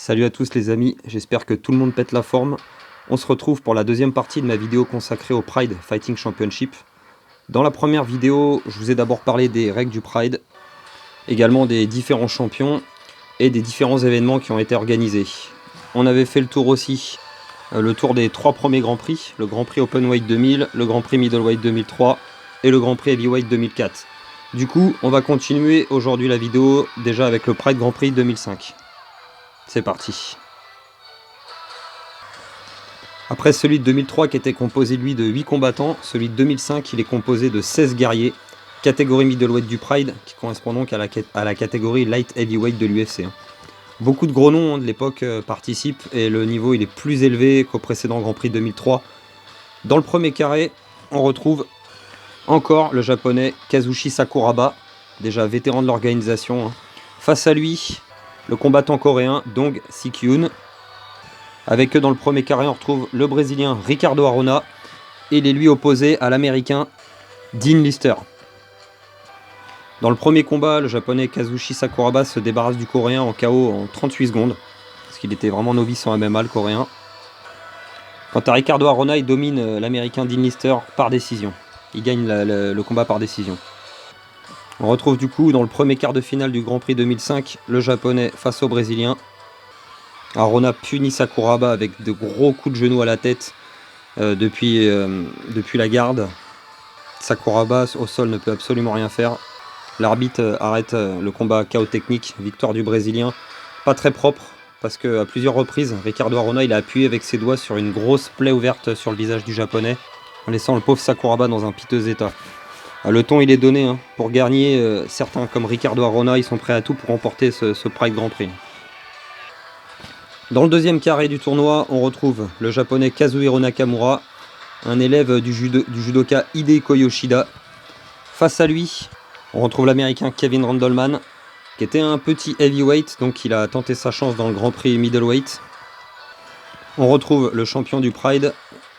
Salut à tous les amis, j'espère que tout le monde pète la forme. On se retrouve pour la deuxième partie de ma vidéo consacrée au Pride Fighting Championship. Dans la première vidéo, je vous ai d'abord parlé des règles du Pride, également des différents champions et des différents événements qui ont été organisés. On avait fait le tour aussi, le tour des 3 premiers Grands Prix, le Grand Prix Openweight 2000, le Grand Prix Middleweight 2003 et le Grand Prix Heavyweight 2004. Du coup, on va continuer aujourd'hui la vidéo déjà avec le Pride Grand Prix 2005. C'est parti. Après celui de 2003 qui était composé lui de 8 combattants, celui de 2005 il est composé de 16 guerriers, catégorie middleweight du Pride, qui correspond donc à la catégorie light heavyweight de l'UFC. Beaucoup de gros noms de l'époque participent et le niveau il est plus élevé qu'au précédent Grand Prix 2003. Dans le premier carré, on retrouve encore le japonais Kazushi Sakuraba, déjà vétéran de l'organisation. Face à lui, le combattant coréen Dong Si-kyun. Avec eux dans le premier carré, on retrouve le brésilien Ricardo Arona et il est lui opposé à l'américain Dean Lister. Dans le premier combat, le japonais Kazushi Sakuraba se débarrasse du coréen en KO en 38 secondes, parce qu'il était vraiment novice en MMA le coréen. Quant à Ricardo Arona, il domine l'américain Dean Lister par décision. Il gagne le combat par décision. On retrouve du coup dans le premier quart de finale du Grand Prix 2005 le japonais face au brésilien. Arona punit Sakuraba avec de gros coups de genoux à la tête depuis la garde. Sakuraba au sol ne peut absolument rien faire. L'arbitre arrête le combat KO technique, victoire du brésilien. Pas très propre parce qu'à plusieurs reprises, Ricardo Arona il a appuyé avec ses doigts sur une grosse plaie ouverte sur le visage du japonais, en laissant le pauvre Sakuraba dans un piteux état. Le ton il est donné, pour gagner, certains comme Ricardo Arona ils sont prêts à tout pour remporter ce Pride Grand Prix. Dans le deuxième carré du tournoi, on retrouve le japonais Kazuhiro Nakamura, un élève du judoka Hideko Yoshida. Face à lui, on retrouve l'américain Kevin Randleman, qui était un petit heavyweight, donc il a tenté sa chance dans le Grand Prix middleweight. On retrouve le champion du Pride,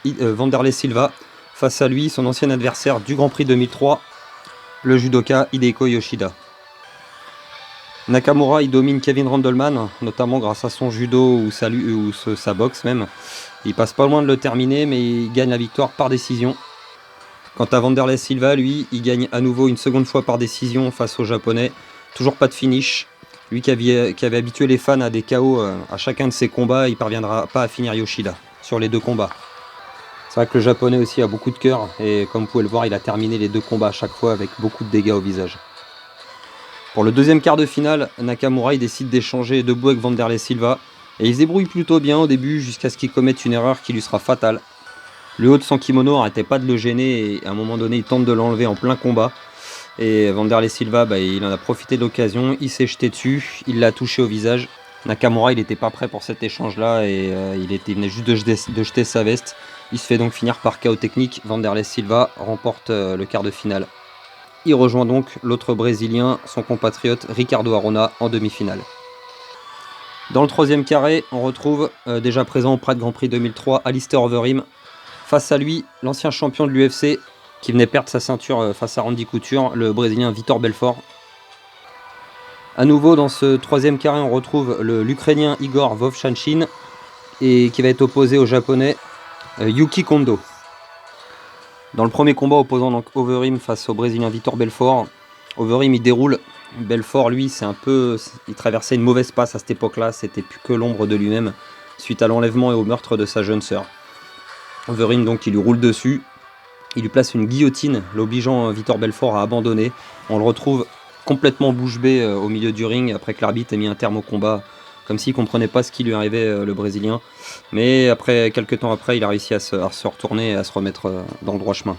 Wanderlei Silva. Face à lui, son ancien adversaire du Grand Prix 2003, le judoka Hideko Yoshida. Nakamura il domine Kevin Randleman, notamment grâce à son judo ou sa boxe même. Il passe pas loin de le terminer, mais il gagne la victoire par décision. Quant à Wanderlei Silva, lui, il gagne à nouveau une seconde fois par décision face au japonais. Toujours pas de finish. Lui qui avait habitué les fans à des KO à chacun de ses combats, il parviendra pas à finir Yoshida sur les 2 combats. C'est vrai que le japonais aussi a beaucoup de cœur, et comme vous pouvez le voir, il a terminé les 2 combats à chaque fois avec beaucoup de dégâts au visage. Pour le deuxième quart de finale, Nakamura il décide d'échanger debout avec Wanderlei Silva, et il se débrouille plutôt bien au début jusqu'à ce qu'il commette une erreur qui lui sera fatale. Le haut de son kimono n'arrêtait pas de le gêner, et à un moment donné il tente de l'enlever en plein combat. Et Wanderlei Silva, il en a profité de l'occasion, il s'est jeté dessus, il l'a touché au visage. Nakamura il n'était pas prêt pour cet échange là et il venait juste de jeter sa veste. Il se fait donc finir par KO technique. Wanderlei Silva remporte le quart de finale. Il rejoint donc l'autre brésilien, son compatriote Ricardo Arona en demi-finale. Dans le troisième carré, on retrouve déjà présent au Pride Grand Prix 2003 Alistair Overeem. Face à lui, l'ancien champion de l'UFC qui venait perdre sa ceinture face à Randy Couture, le brésilien Vitor Belfort. A nouveau dans ce troisième carré, on retrouve l'Ukrainien Igor Vovchanchin et qui va être opposé au japonais Yuki Kondo. Dans le premier combat opposant donc Overeem face au brésilien Vitor Belfort, Overeem il déroule. Belfort lui il traversait une mauvaise passe à cette époque-là, c'était plus que l'ombre de lui-même suite à l'enlèvement et au meurtre de sa jeune sœur. Overeem donc il lui roule dessus, il lui place une guillotine, l'obligeant Vitor Belfort à abandonner. On le retrouve complètement bouche bée au milieu du ring après que l'arbitre ait mis un terme au combat, comme s'il ne comprenait pas ce qui lui arrivait le brésilien. Mais quelques temps après, il a réussi à se retourner et à se remettre dans le droit chemin.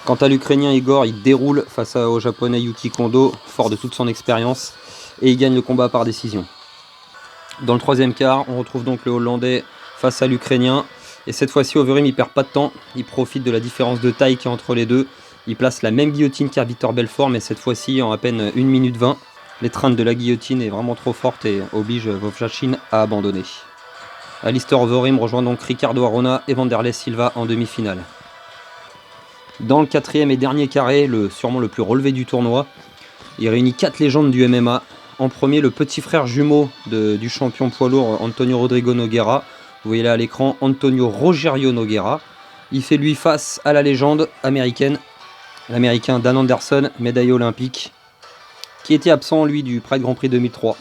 Quant à l'Ukrainien Igor, il déroule face au japonais Yuki Kondo, fort de toute son expérience, et il gagne le combat par décision. Dans le troisième quart, on retrouve donc le Hollandais face à l'Ukrainien. Et cette fois-ci, Overeem il perd pas de temps, il profite de la différence de taille qu'il y a entre les deux. Il place la même guillotine qu'à Vitor Belfort, mais cette fois-ci en à peine 1 minute 20. L'étreinte de la guillotine est vraiment trop forte et oblige Vovchanchin à abandonner. Alistair Overeem rejoint donc Ricardo Arona et Wanderlei Silva en demi-finale. Dans le quatrième et dernier carré, sûrement le plus relevé du tournoi, il réunit 4 légendes du MMA. en premier le petit frère jumeau du champion poids lourd Antonio Rodrigo Nogueira. Vous voyez là à l'écran Antonio Rogerio Nogueira. Il fait lui face à la légende américaine, l'américain Dan Anderson, médaillé olympique, qui était absent lui du Pride Grand Prix 2003.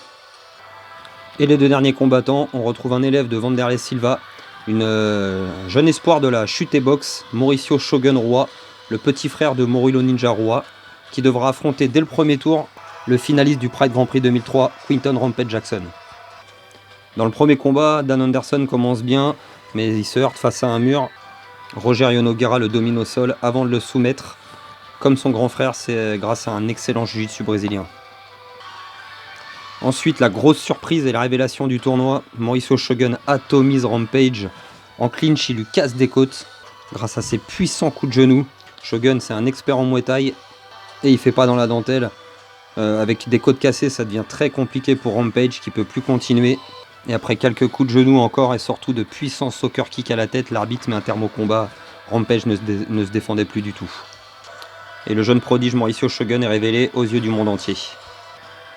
Et les deux derniers combattants, on retrouve un élève de Wanderlei Silva, une jeune espoir de la chute et boxe, Mauricio Shogun Rua, le petit frère de Murilo Ninja Rua, qui devra affronter dès le premier tour le finaliste du Pride Grand Prix 2003, Quinton Rampage Jackson. Dans le premier combat, Dan Anderson commence bien, mais il se heurte face à un mur. Rogerio Nogueira le domine au sol avant de le soumettre. Comme son grand frère, c'est grâce à un excellent jiu-jitsu brésilien. Ensuite, la grosse surprise et la révélation du tournoi, Mauricio Shogun atomise Rampage. En clinch, il lui casse des côtes grâce à ses puissants coups de genoux. Shogun, c'est un expert en Muay Thai et il fait pas dans la dentelle. Avec des côtes cassées, ça devient très compliqué pour Rampage qui peut plus continuer. Et après quelques coups de genoux encore et surtout de puissants soccer kick à la tête, l'arbitre met un terme au combat. Rampage ne se défendait plus du tout. Et le jeune prodige Mauricio Shogun est révélé aux yeux du monde entier.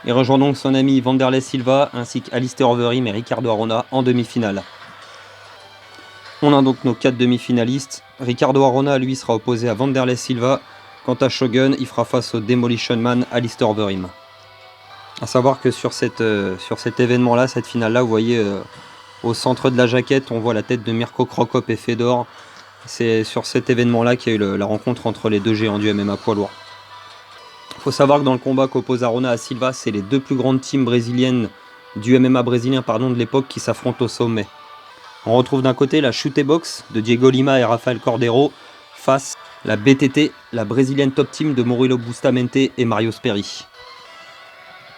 Il rejoint donc son ami Wanderlei Silva ainsi qu'Alistair Overeem et Ricardo Arona en demi-finale. On a donc nos 4 demi-finalistes. Ricardo Arona lui sera opposé à Wanderlei Silva. Quant à Shogun, il fera face au Demolition Man Alistair Overeem. A savoir que sur cet événement-là, cette finale-là, vous voyez au centre de la jaquette, on voit la tête de Mirko Cro Cop et Fedor. C'est sur cet événement-là qu'il y a eu la rencontre entre les deux géants du MMA poids lourd. Il faut savoir que dans le combat qu'oppose Arona à Silva, c'est les deux plus grandes teams brésiliennes du MMA brésilien de l'époque qui s'affrontent au sommet. On retrouve d'un côté la Chute Box de Diego Lima et Rafael Cordeiro face à la BTT, la brésilienne top team de Murilo Bustamante et Mario Sperry.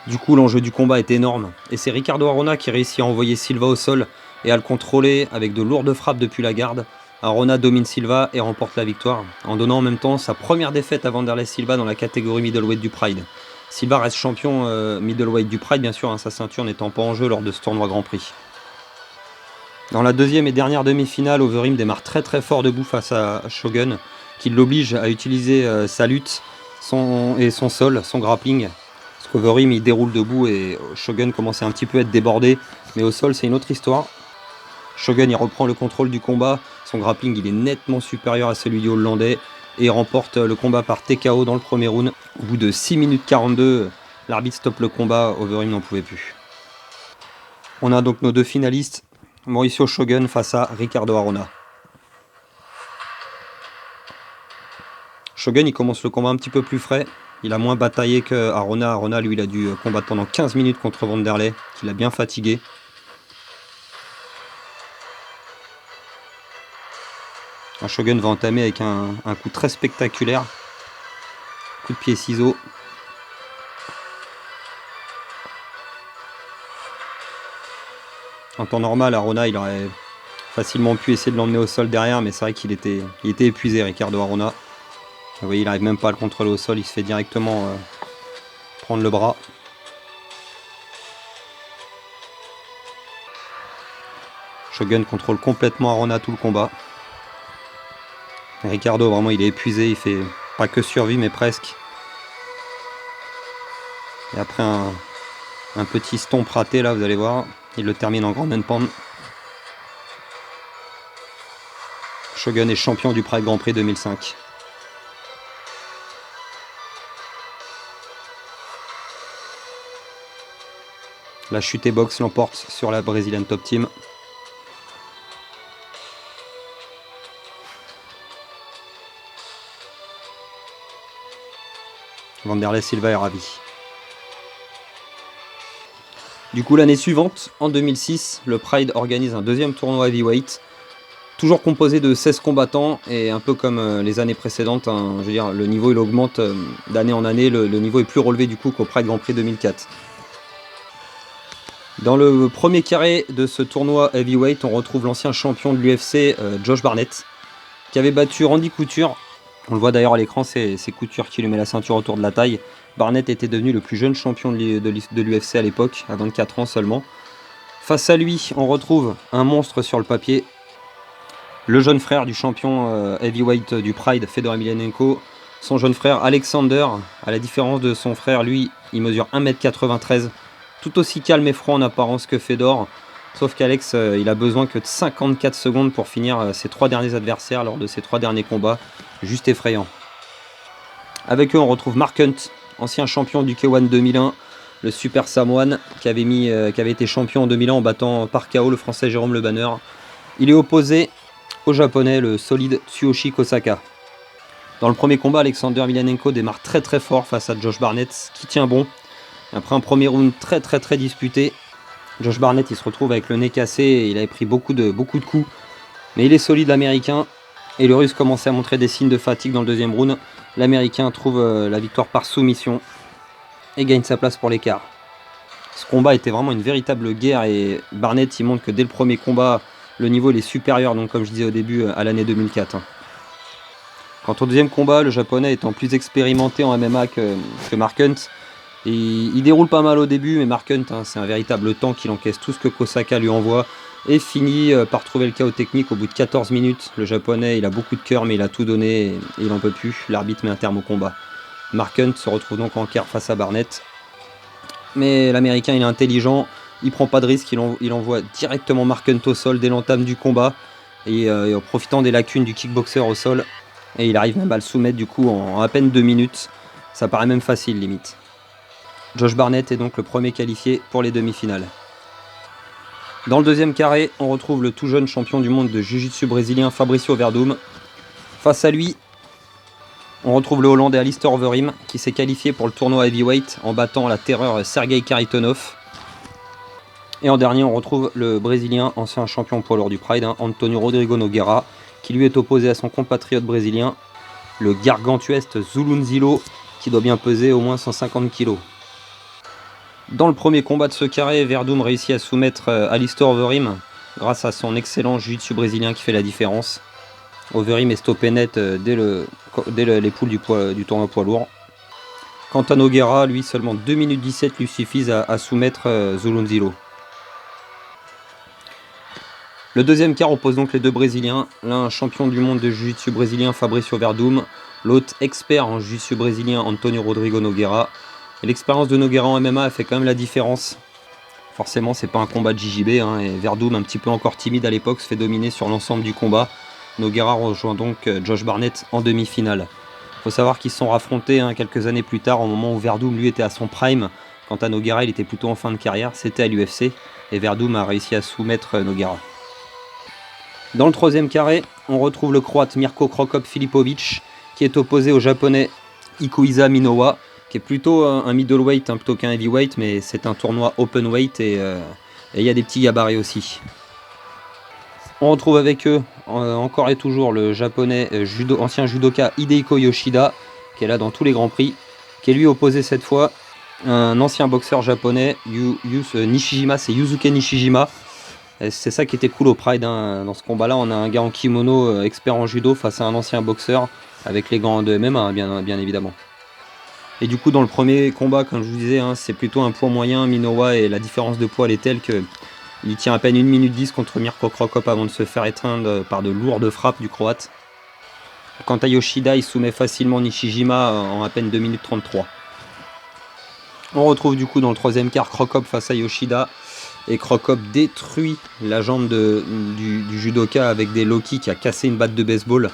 Du coup, l'enjeu du combat est énorme, et c'est Ricardo Arona qui réussit à envoyer Silva au sol et à le contrôler avec de lourdes frappes depuis la garde. Arona domine Silva et remporte la victoire, en donnant en même temps sa première défaite à Wanderlei Silva dans la catégorie middleweight du Pride. Silva reste champion middleweight du Pride, bien sûr, sa ceinture n'étant pas en jeu lors de ce tournoi Grand Prix. Dans la deuxième et dernière demi-finale, Overeem démarre très très fort debout face à Shogun, qui l'oblige à utiliser sa lutte et son sol, son grappling. Parce qu'Overeem il déroule debout et Shogun commence à un petit peu être débordé, mais au sol c'est une autre histoire. Shogun il reprend le contrôle du combat, son grappling il est nettement supérieur à celui du Hollandais et il remporte le combat par TKO dans le premier round. Au bout de 6 minutes 42, l'arbitre stoppe le combat, Overeem n'en pouvait plus. On a donc nos deux finalistes, Mauricio Shogun face à Ricardo Arona. Shogun il commence le combat un petit peu plus frais. Il a moins bataillé que Arona. Arona, lui, il a dû combattre pendant 15 minutes contre Wanderlei, qui l'a bien fatigué. Shogun va entamer avec un coup très spectaculaire. Coup de pied ciseau. En temps normal, Arona, il aurait facilement pu essayer de l'emmener au sol derrière, mais c'est vrai qu'il était épuisé, Ricardo Arona. Vous voyez, il n'arrive même pas à le contrôler au sol, il se fait directement prendre le bras. Shogun contrôle complètement Arona tout le combat. Et Ricardo, vraiment, il est épuisé, il fait pas que survie, mais presque. Et après un petit stomp raté, là, vous allez voir, il le termine en grand pound. Shogun est champion du Pride Grand Prix 2005. La Chute Box l'emporte sur la Brazilian Top Team. Wanderlei Silva est ravi. Du coup, l'année suivante, en 2006, le Pride organise un deuxième tournoi heavyweight, toujours composé de 16 combattants, et un peu comme les années précédentes, je veux dire, le niveau il augmente d'année en année, le niveau est plus relevé du coup qu'au Pride Grand Prix 2004. Dans le premier carré de ce tournoi heavyweight, on retrouve l'ancien champion de l'UFC, Josh Barnett, qui avait battu Randy Couture. On le voit d'ailleurs à l'écran, c'est Couture qui lui met la ceinture autour de la taille. Barnett était devenu le plus jeune champion de l'UFC à l'époque, à 24 ans seulement. Face à lui, on retrouve un monstre sur le papier, le jeune frère du champion heavyweight du Pride, Fedor Emelianenko. Son jeune frère Alexander, à la différence de son frère, lui, il mesure 1m93. tout aussi calme et franc en apparence que Fedor. Sauf qu'Alex, il a besoin que de 54 secondes pour finir ses 3 derniers adversaires lors de ses 3 derniers combats. Juste effrayant. Avec eux, on retrouve Mark Hunt, ancien champion du K1 2001, le Super Samoan, qui avait été champion en 2001 en battant par KO le français Jérôme Le Banner. Il est opposé au japonais, le solide Tsuyoshi Kosaka. Dans le premier combat, Alexander Emelianenko démarre très fort face à Josh Barnett, qui tient bon. Après un premier round très disputé, Josh Barnett il se retrouve avec le nez cassé et il avait pris beaucoup de coups. Mais il est solide l'américain et le russe commençait à montrer des signes de fatigue dans le deuxième round. L'américain trouve la victoire par soumission et gagne sa place pour l'écart. Ce combat était vraiment une véritable guerre et Barnett il montre que dès le premier combat, le niveau il est supérieur, donc comme je disais au début, à l'année 2004. Quant au deuxième combat, le japonais étant plus expérimenté en MMA que Mark Hunt, et il déroule pas mal au début, mais Mark Hunt, c'est un véritable tank, il encaisse tout ce que Kosaka lui envoie et finit par trouver le chaos technique au bout de 14 minutes. Le japonais, il a beaucoup de cœur, mais il a tout donné et il en peut plus. L'arbitre met un terme au combat. Mark Hunt se retrouve donc en quart face à Barnett. Mais l'américain, il est intelligent, il prend pas de risque, il envoie directement Mark Hunt au sol dès l'entame du combat, et en profitant des lacunes du kickboxer au sol, et il arrive même à le soumettre du coup en à peine 2 minutes. Ça paraît même facile limite. Josh Barnett est donc le premier qualifié pour les demi-finales. Dans le deuxième carré, on retrouve le tout jeune champion du monde de Jiu-Jitsu brésilien Fabricio Werdum. Face à lui, on retrouve le Hollandais Alistair Overeem qui s'est qualifié pour le tournoi heavyweight en battant la terreur Sergei Kharitonov. Et en dernier, on retrouve le Brésilien, ancien champion poids lourd du Pride, Antonio Rodrigo Nogueira, qui lui est opposé à son compatriote brésilien, le gargantuesque Zulunzilo, qui doit bien peser au moins 150 kg. Dans le premier combat de ce carré, Werdum réussit à soumettre Alistair Overeem grâce à son excellent jiu-jitsu brésilien qui fait la différence. Overeem est stoppé net dès les poules du tournoi poids lourd. Quant à Nogueira, lui, seulement 2 minutes 17 lui suffisent à soumettre Zulunzilo. Le deuxième quart oppose donc les deux Brésiliens, l'un champion du monde de jiu-jitsu brésilien Fabricio Werdum, l'autre expert en jiu-jitsu brésilien Antonio Rodrigo Nogueira. Et l'expérience de Nogueira en MMA a fait quand même la différence. Forcément, c'est pas un combat de JJB, et Werdum, un petit peu encore timide à l'époque, se fait dominer sur l'ensemble du combat. Nogueira rejoint donc Josh Barnett en demi-finale. Il faut savoir qu'ils se sont affrontés quelques années plus tard, au moment où Werdum lui était à son prime. Quant à Nogueira, il était plutôt en fin de carrière, c'était à l'UFC, et Werdum a réussi à soumettre Nogueira. Dans le troisième carré, on retrouve le croate Mirko Cro Cop Filipovic, qui est opposé au japonais Ikuiza Minowa, qui est plutôt un middleweight plutôt qu'un heavyweight, mais c'est un tournoi open weight et il y a des petits gabarits aussi. On retrouve avec eux encore et toujours le japonais ancien judoka Hidehiko Yoshida, qui est là dans tous les grands prix, qui est lui opposé cette fois un ancien boxeur japonais, Nishijima, c'est Yusuke Nishijima. Et c'est ça qui était cool au Pride, dans ce combat-là, on a un gars en kimono expert en judo face à un ancien boxeur avec les gants de MMA, bien évidemment. Et du coup, dans le premier combat, comme je vous disais, c'est plutôt un poids moyen. Minowa, et la différence de poids elle est telle qu'il tient à peine 1 minute 10 contre Mirko Cro Cop avant de se faire étreindre par de lourdes frappes du croate. Quant à Yoshida, il soumet facilement Nishijima en à peine 2 minutes 33. On retrouve du coup dans le troisième quart Cro Cop face à Yoshida. Et Cro Cop détruit la jambe du judoka avec des low kicks, qui a cassé une batte de baseball.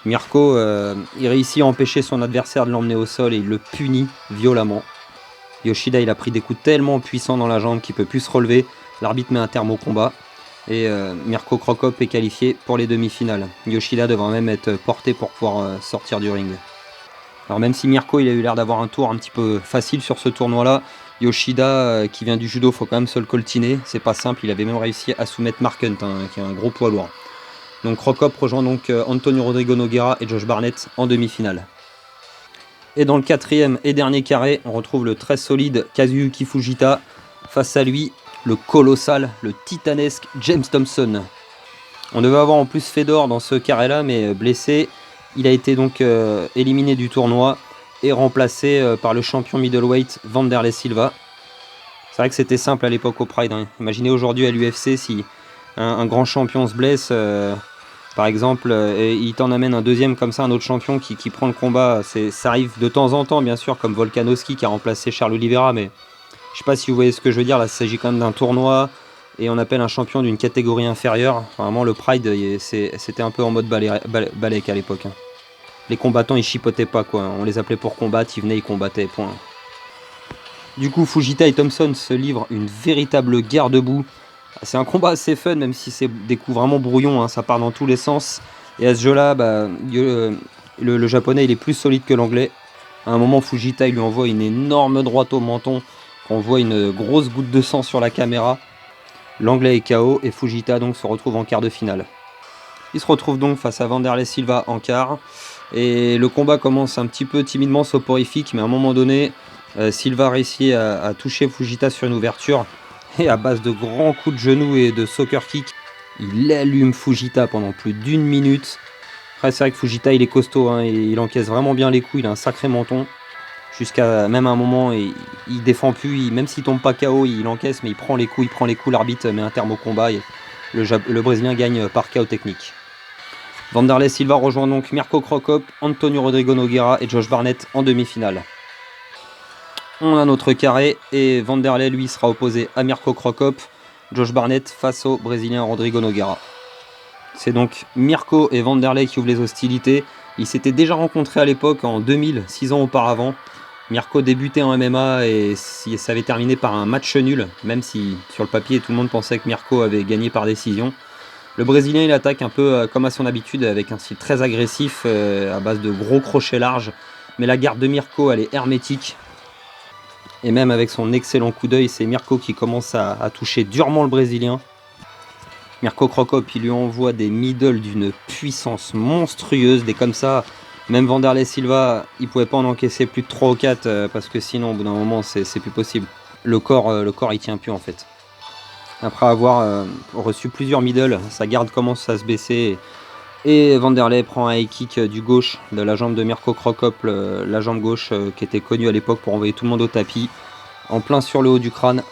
Mirko, il réussit à empêcher son adversaire de l'emmener au sol et il le punit violemment. Yoshida, il a pris des coups tellement puissants dans la jambe qu'il ne peut plus se relever. L'arbitre met un terme au combat et Mirko Cro Cop est qualifié pour les demi-finales. Yoshida devra même être porté pour pouvoir sortir du ring. Alors même si Mirko il a eu l'air d'avoir un tour un petit peu facile sur ce tournoi-là, Yoshida, qui vient du judo, faut quand même se le coltiner. C'est pas simple, il avait même réussi à soumettre Mark Hunt, qui est un gros poids lourd. Donc Cro Cop rejoint donc Antonio Rodrigo Nogueira et Josh Barnett en demi-finale. Et dans le quatrième et dernier carré, on retrouve le très solide Kazuyuki Fujita. Face à lui, le colossal, le titanesque James Thompson. On devait avoir en plus Fedor dans ce carré-là, mais blessé. Il a été donc éliminé du tournoi et remplacé par le champion middleweight Wanderlei Silva. C'est vrai que c'était simple à l'époque au Pride. Imaginez aujourd'hui à l'UFC si un grand champion se blesse, par exemple, et il t'en amène un deuxième comme ça, un autre champion qui prend le combat. Ça arrive de temps en temps, bien sûr, comme Volkanovski qui a remplacé Charles Oliveira, mais Je sais pas si vous voyez ce que je veux dire, là il s'agit quand même d'un tournoi et on appelle un champion d'une catégorie inférieure. Enfin, vraiment le Pride c'était un peu en mode balèque à l'époque. Hein. Les combattants ils chipotaient pas quoi, on les appelait pour combattre, ils venaient, ils combattaient, point. Du coup Fujita et Thompson se livrent une véritable guerre debout. C'est un combat assez fun même si c'est des coups vraiment brouillons, hein, ça part dans tous les sens. Et à ce jeu là, le japonais il est plus solide que l'anglais. À un moment Fujita il lui envoie une énorme droite au menton. On voit une grosse goutte de sang sur la caméra. L'anglais est KO et Fujita donc se retrouve en quart de finale. Il se retrouve donc face à Wanderlei Silva en quart. Et le combat commence un petit peu timidement soporifique, mais à un moment donné, Silva réussit à toucher Fujita sur une ouverture. Et à base de grands coups de genoux et de soccer kick, il allume Fujita pendant plus d'une minute. Après c'est vrai que Fujita il est costaud, hein, il encaisse vraiment bien les coups, il a un sacré menton. Jusqu'à même un moment, il défend plus, même s'il tombe pas KO, il encaisse, mais il prend les coups, l'arbitre met un terme au combat et le Brésilien gagne par KO technique. Wanderlei Silva rejoint donc Mirko Cro Cop, Antonio Rodrigo Nogueira et Josh Barnett en demi-finale. On a notre carré et Wanderlei lui sera opposé à Mirko Cro Cop, Josh Barnett face au Brésilien Rodrigo Nogueira. C'est donc Mirko et Wanderlei qui ouvrent les hostilités. Ils s'étaient déjà rencontrés à l'époque en 2000, 6 ans auparavant. Mirko débutait en MMA et ça avait terminé par un match nul, même si sur le papier tout le monde pensait que Mirko avait gagné par décision. Le Brésilien il attaque un peu comme à son habitude avec un style très agressif à base de gros crochets larges. Mais la garde de Mirko elle est hermétique. Et même avec son excellent coup d'œil, c'est Mirko qui commence à toucher durement le Brésilien. Mirko Cro Cop il lui envoie des middle d'une puissance monstrueuse, des comme ça. Même Wanderlei Silva, il pouvait pas en encaisser plus de 3 ou 4 parce que sinon au bout d'un moment c'est plus possible. Le corps il tient plus en fait. Après avoir reçu plusieurs middle, sa garde commence à se baisser et Wanderlei prend un high kick du gauche de la jambe de Mirko Cro Cop, la jambe gauche qui était connue à l'époque pour envoyer tout le monde au tapis, en plein sur le haut du crâne.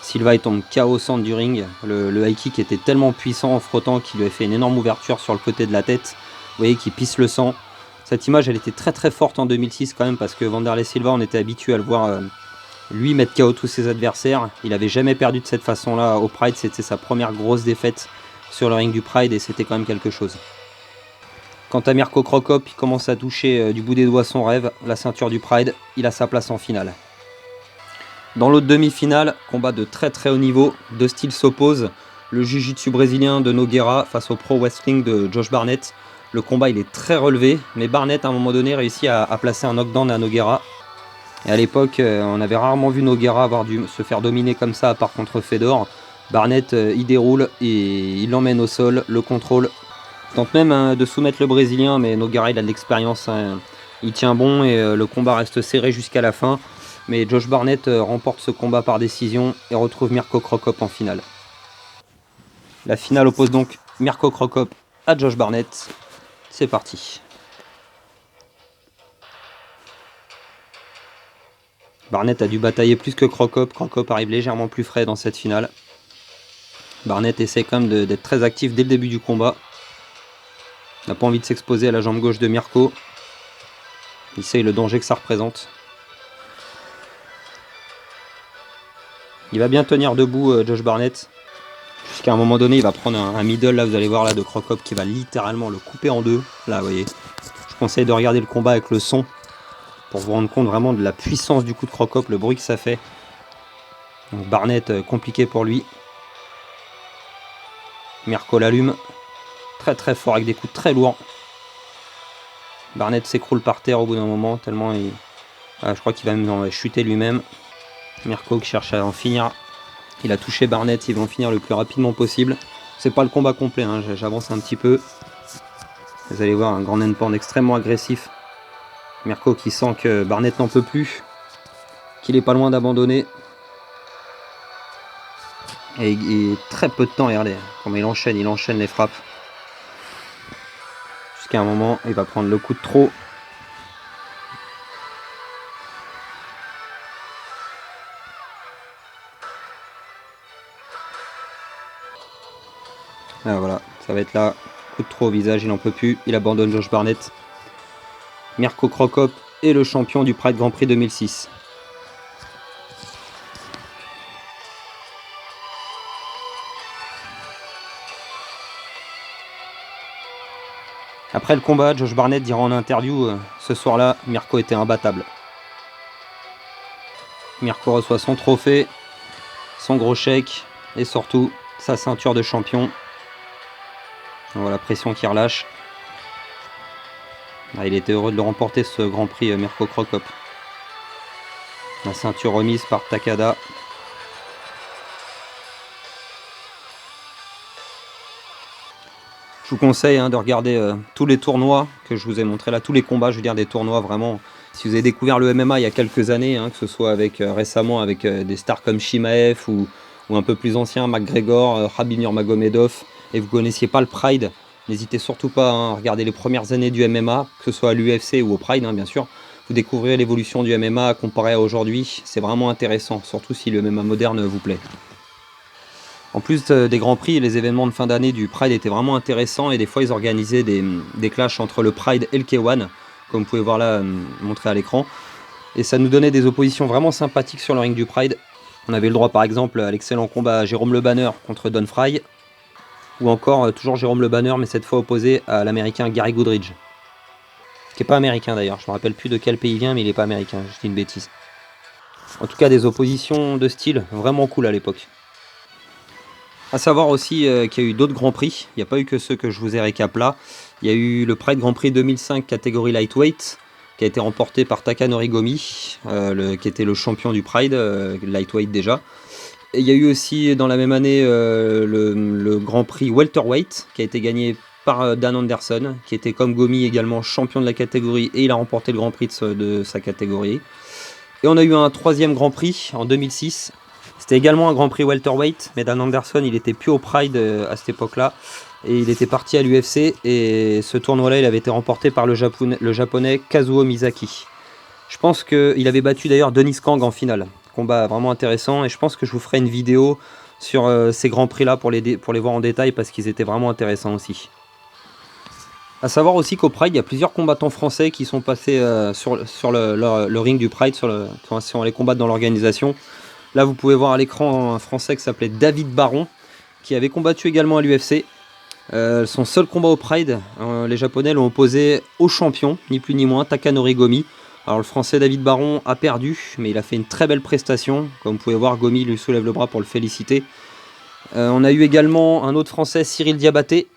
Silva il tombe KO au centre du ring. Le high kick était tellement puissant en frottant qu'il lui a fait une énorme ouverture sur le côté de la tête. Vous voyez qu'il pisse le sang. Cette image elle était très très forte en 2006 quand même parce que Wanderlei Silva on était habitué à le voir lui mettre KO tous ses adversaires. Il avait jamais perdu de cette façon là au Pride, c'était sa première grosse défaite sur le ring du Pride et c'était quand même quelque chose. Quant à Mirko Cro Cop, il commence à toucher du bout des doigts son rêve, la ceinture du Pride, il a sa place en finale. Dans l'autre demi-finale, combat de très très haut niveau, deux styles s'opposent. Le jiu-jitsu brésilien de Nogueira face au pro wrestling de Josh Barnett. Le combat il est très relevé, mais Barnett à un moment donné réussit à placer un knockdown à Nogueira. Et à l'époque, on avait rarement vu Nogueira se faire dominer comme ça, à part contre Fedor. Barnett il déroule et il l'emmène au sol, le contrôle. Il tente même de soumettre le Brésilien, mais Nogueira il a de l'expérience, hein. Il tient bon et le combat reste serré jusqu'à la fin. Mais Josh Barnett remporte ce combat par décision et retrouve Mirko Cro Cop en finale. La finale oppose donc Mirko Cro Cop à Josh Barnett. C'est parti. Barnett a dû batailler plus que Cro Cop. Cro Cop arrive légèrement plus frais dans cette finale. Barnett essaie quand même d'être très actif dès le début du combat. Il n'a pas envie de s'exposer à la jambe gauche de Mirko. Il sait le danger que ça représente. Il va bien tenir debout Josh Barnett. Jusqu'à un moment donné, il va prendre un middle, là vous allez voir là de Cro Cop qui va littéralement le couper en deux. Là vous voyez. Je conseille de regarder le combat avec le son pour vous rendre compte vraiment de la puissance du coup de Cro Cop, le bruit que ça fait. Donc Barnett compliqué pour lui. Mirko l'allume. Très très fort avec des coups très lourds. Barnett s'écroule par terre au bout d'un moment tellement il... je crois qu'il va même chuter lui-même. Mirko qui cherche à en finir. Il a touché Barnett, il va en finir le plus rapidement possible. C'est pas le combat complet, hein, j'avance un petit peu. Vous allez voir un grand endpoint extrêmement agressif. Mirko qui sent que Barnett n'en peut plus, qu'il est pas loin d'abandonner. Et très peu de temps, regardez, comment il enchaîne les frappes. Jusqu'à un moment, il va prendre le coup de trop. Ah, voilà, ça va être là, coup de trop au visage, il n'en peut plus, il abandonne Josh Barnett. Mirko Cro Cop est le champion du Pride Grand Prix 2006. Après le combat, Josh Barnett dira en interview ce soir-là, Mirko était imbattable. Mirko reçoit son trophée, son gros chèque et surtout sa ceinture de champion. On voit la pression qui relâche. Ah, il était heureux de le remporter ce Grand Prix Mirko Cro Cop. La ceinture remise par Takada. Je vous conseille de regarder tous les tournois que je vous ai montré là, tous les combats, je veux dire des tournois vraiment. Si vous avez découvert le MMA il y a quelques années, que ce soit récemment avec des stars comme Shimaev ou un peu plus anciens, McGregor, Khabib Nurmagomedov, et vous ne connaissiez pas le Pride, n'hésitez surtout pas à regarder les premières années du MMA, que ce soit à l'UFC ou au Pride bien sûr. Vous découvrirez l'évolution du MMA comparé à aujourd'hui, c'est vraiment intéressant, surtout si le MMA moderne vous plaît. En plus des Grands Prix, les événements de fin d'année du Pride étaient vraiment intéressants et des fois ils organisaient des clashs entre le Pride et le K1, comme vous pouvez voir là montré à l'écran. Et ça nous donnait des oppositions vraiment sympathiques sur le ring du Pride. On avait le droit par exemple à l'excellent combat Jérôme Le Banner contre Don Fry, ou encore toujours Jérôme Le Banner mais cette fois opposé à l'américain Gary Goodridge, qui n'est pas américain d'ailleurs, je ne me rappelle plus de quel pays il vient mais il n'est pas américain, je dis une bêtise. En tout cas des oppositions de style vraiment cool à l'époque. A savoir aussi qu'il y a eu d'autres Grands Prix, il n'y a pas eu que ceux que je vous ai récap là. Il y a eu le Pride Grand Prix 2005 catégorie Lightweight, qui a été remporté par Takanori Gomi, qui était le champion du Pride, Lightweight déjà. Et il y a eu aussi dans la même année le Grand Prix Welterweight, qui a été gagné par Dan Anderson, qui était comme Gomi également champion de la catégorie, et il a remporté le Grand Prix de sa catégorie. Et on a eu un troisième Grand Prix en 2006. C'était également un Grand Prix welterweight, mais Dan Anderson, il était plus au Pride à cette époque-là, et il était parti à l'UFC, et ce tournoi-là, il avait été remporté par le japonais Kazuo Misaki. Je pense qu'il avait battu d'ailleurs Denis Kang en finale. Combat vraiment intéressant, et je pense que je vous ferai une vidéo sur ces Grands Prix-là pour les voir en détail, parce qu'ils étaient vraiment intéressants aussi. A savoir aussi qu'au Pride, il y a plusieurs combattants français qui sont passés sur le ring du Pride, sur les combattre dans l'organisation. Là, vous pouvez voir à l'écran un Français qui s'appelait David Baron, qui avait combattu également à l'UFC. Son seul combat au Pride, les Japonais l'ont opposé au champion, ni plus ni moins, Takanori Gomi. Alors le Français David Baron a perdu, mais il a fait une très belle prestation. Comme vous pouvez voir, Gomi lui soulève le bras pour le féliciter. On a eu également un autre Français, Cyril Diabaté.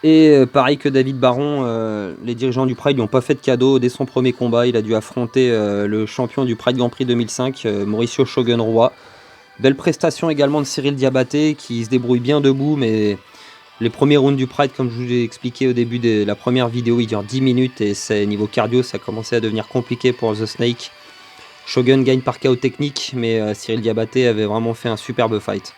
Et pareil que David Baron, les dirigeants du Pride lui n'ont pas fait de cadeau dès son premier combat. Il a dû affronter le champion du Pride Grand Prix 2005, Mauricio Shogun Roi. Belle prestation également de Cyril Diabaté qui se débrouille bien debout, mais les premiers rounds du Pride, comme je vous l'ai expliqué au début de la première vidéo, il dure 10 minutes et niveau cardio, ça a commencé à devenir compliqué pour The Snake. Shogun gagne par KO technique, mais Cyril Diabaté avait vraiment fait un superbe fight.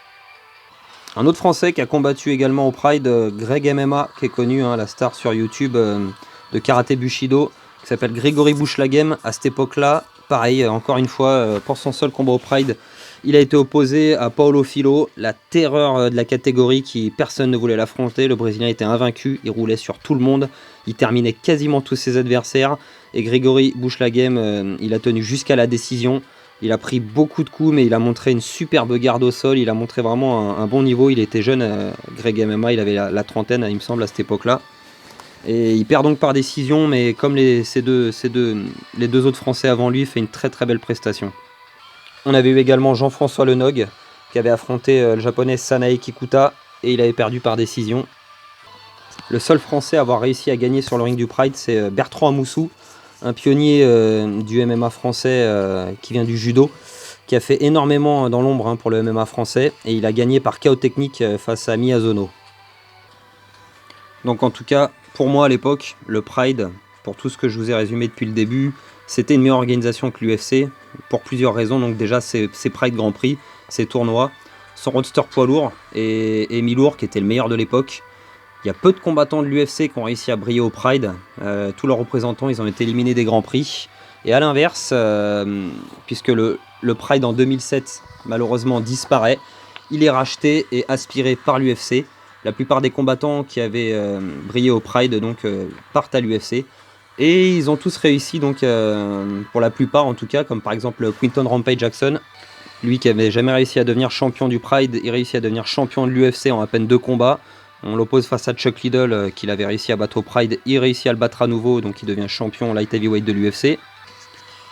Un autre Français qui a combattu également au Pride, Greg MMA, qui est connu, la star sur YouTube de Karaté Bushido, qui s'appelle Grégory Bouchlagem. À cette époque-là, pareil, encore une fois, pour son seul combat au Pride, il a été opposé à Paulo Filho, la terreur de la catégorie qui personne ne voulait l'affronter. Le Brésilien était invaincu, il roulait sur tout le monde, il terminait quasiment tous ses adversaires. Et Grégory Bouchlagem, il a tenu jusqu'à la décision. Il a pris beaucoup de coups, mais il a montré une superbe garde au sol. Il a montré vraiment un bon niveau. Il était jeune, Greg MMA, il avait la trentaine, il me semble, à cette époque-là. Et il perd donc par décision, mais comme les deux autres Français avant lui, il fait une très très belle prestation. On avait eu également Jean-François Lenog, qui avait affronté le japonais Sanae Kikuta, et il avait perdu par décision. Le seul Français à avoir réussi à gagner sur le ring du Pride, c'est Bertrand Amoussou, un pionnier du MMA français qui vient du judo, qui a fait énormément dans l'ombre pour le MMA français, et il a gagné par KO technique face à Miyazono. Donc en tout cas, pour moi à l'époque, le Pride, pour tout ce que je vous ai résumé depuis le début, c'était une meilleure organisation que l'UFC, pour plusieurs raisons. Donc déjà, c'est Pride Grand Prix, ces tournois, son roadster poids lourd et mi-lourd qui était le meilleur de l'époque. Il y a peu de combattants de l'UFC qui ont réussi à briller au Pride. Tous leurs représentants, ils ont été éliminés des Grands Prix. Et à l'inverse, puisque le Pride en 2007, malheureusement, disparaît, il est racheté et aspiré par l'UFC. La plupart des combattants qui avaient brillé au Pride donc, partent à l'UFC. Et ils ont tous réussi, donc, pour la plupart en tout cas, comme par exemple Quinton Rampage Jackson. Lui qui n'avait jamais réussi à devenir champion du Pride, il réussit à devenir champion de l'UFC en à peine 2 combats. On l'oppose face à Chuck Liddell qu'il avait réussi à battre au Pride. Il réussit à le battre à nouveau, donc il devient champion light heavyweight de l'UFC.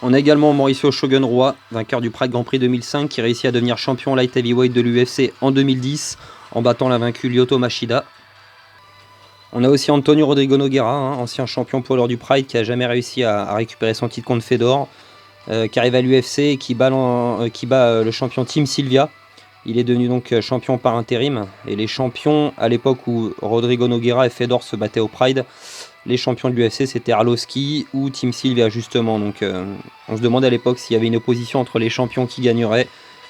On a également Mauricio Shogun Roy, vainqueur du Pride Grand Prix 2005, qui réussit à devenir champion light heavyweight de l'UFC en 2010, en battant l'invaincu Lyoto Machida. On a aussi Antonio Rodrigo Nogueira, ancien champion poids lourd du Pride, qui a jamais réussi à récupérer son titre contre Fedor, qui arrive à l'UFC et qui bat le champion Team Sylvia. Il est devenu donc champion par intérim. Et les champions, à l'époque où Rodrigo Nogueira et Fedor se battaient au Pride, les champions de l'UFC, c'était Arlovski ou Team Sylvia, justement. Donc on se demandait à l'époque s'il y avait une opposition entre les champions qui gagneraient.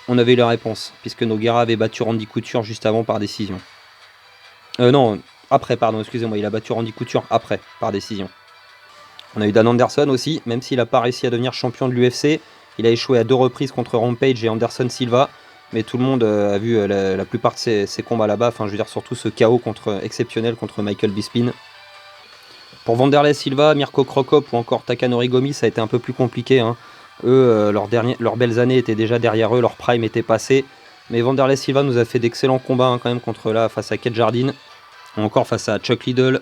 On avait eu la réponse, puisque Nogueira avait battu Randy Couture juste avant par décision. Non, après, pardon, excusez-moi, il a battu Randy Couture après, par décision. On a eu Dan Anderson aussi, même s'il n'a pas réussi à devenir champion de l'UFC. Il a échoué à 2 reprises contre Rampage et Anderson Silva. Mais tout le monde a vu la plupart de ces combats là-bas. Enfin, je veux dire, surtout ce KO exceptionnel contre Michael Bisping. Pour Wanderlei Silva, Mirko Cro Cop ou encore Takanori Gomi, ça a été un peu plus compliqué. Eux, leurs belles années étaient déjà derrière eux, leur prime était passé. Mais Wanderlei Silva nous a fait d'excellents combats quand même face à Keith Jardine. Ou encore face à Chuck Liddell.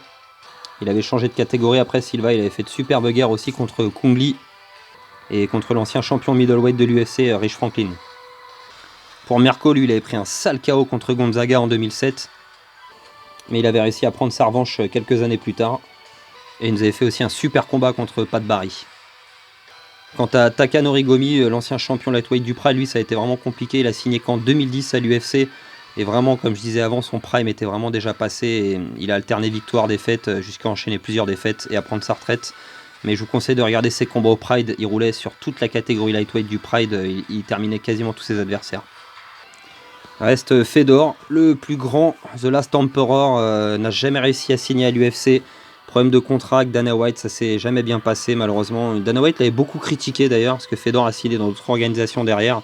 Il avait changé de catégorie après Silva, il avait fait de superbes guerres aussi contre Kung Lee. Et contre l'ancien champion middleweight de l'UFC, Rich Franklin. Pour Mirko, lui, il avait pris un sale KO contre Gonzaga en 2007. Mais il avait réussi à prendre sa revanche quelques années plus tard. Et il nous avait fait aussi un super combat contre Pat Barry. Quant à Takanori Gomi, l'ancien champion lightweight du Pride, lui, ça a été vraiment compliqué. Il a signé qu'en 2010 à l'UFC. Et vraiment, comme je disais avant, son prime était vraiment déjà passé. Et il a alterné victoire-défaite jusqu'à enchaîner plusieurs défaites et à prendre sa retraite. Mais je vous conseille de regarder ses combats au Pride. Il roulait sur toute la catégorie lightweight du Pride. Il terminait quasiment tous ses adversaires. Reste Fedor, le plus grand, The Last Emperor, n'a jamais réussi à signer à l'UFC. Problème de contrat avec Dana White, ça s'est jamais bien passé malheureusement. Dana White l'avait beaucoup critiqué d'ailleurs, parce que Fedor a signé dans d'autres organisations derrière.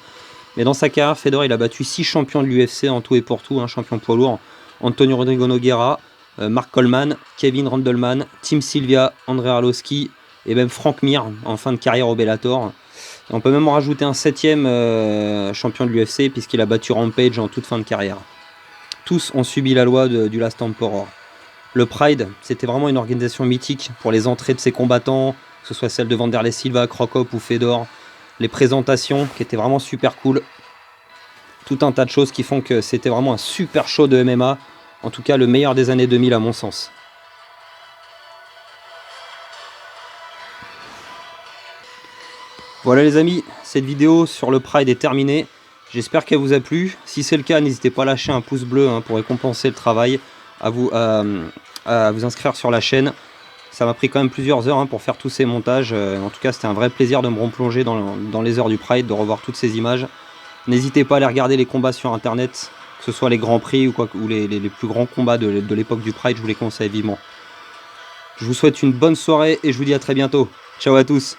Mais dans sa carrière, Fedor il a battu 6 champions de l'UFC en tout et pour tout, champion poids lourd. Antonio Rodrigo Nogueira, Mark Coleman, Kevin Randleman, Team Sylvia, Andrei Arlovski et même Frank Mir en fin de carrière au Bellator. Et on peut même en rajouter un 7e champion de l'UFC puisqu'il a battu Rampage en toute fin de carrière. Tous ont subi la loi du Last Emperor. Le Pride, c'était vraiment une organisation mythique pour les entrées de ses combattants, que ce soit celle de Wanderlei Silva, Cro Cop ou Fedor. Les présentations qui étaient vraiment super cool. Tout un tas de choses qui font que c'était vraiment un super show de MMA. En tout cas, le meilleur des années 2000 à mon sens. Voilà les amis, cette vidéo sur le Pride est terminée. J'espère qu'elle vous a plu. Si c'est le cas, n'hésitez pas à lâcher un pouce bleu pour récompenser le travail. À vous inscrire sur la chaîne. Ça m'a pris quand même plusieurs heures pour faire tous ces montages. En tout cas, c'était un vrai plaisir de me replonger dans les heures du Pride, de revoir toutes ces images. N'hésitez pas à aller regarder les combats sur internet, que ce soit les grands prix ou les plus grands combats de l'époque du Pride, je vous les conseille vivement. Je vous souhaite une bonne soirée et je vous dis à très bientôt. Ciao à tous.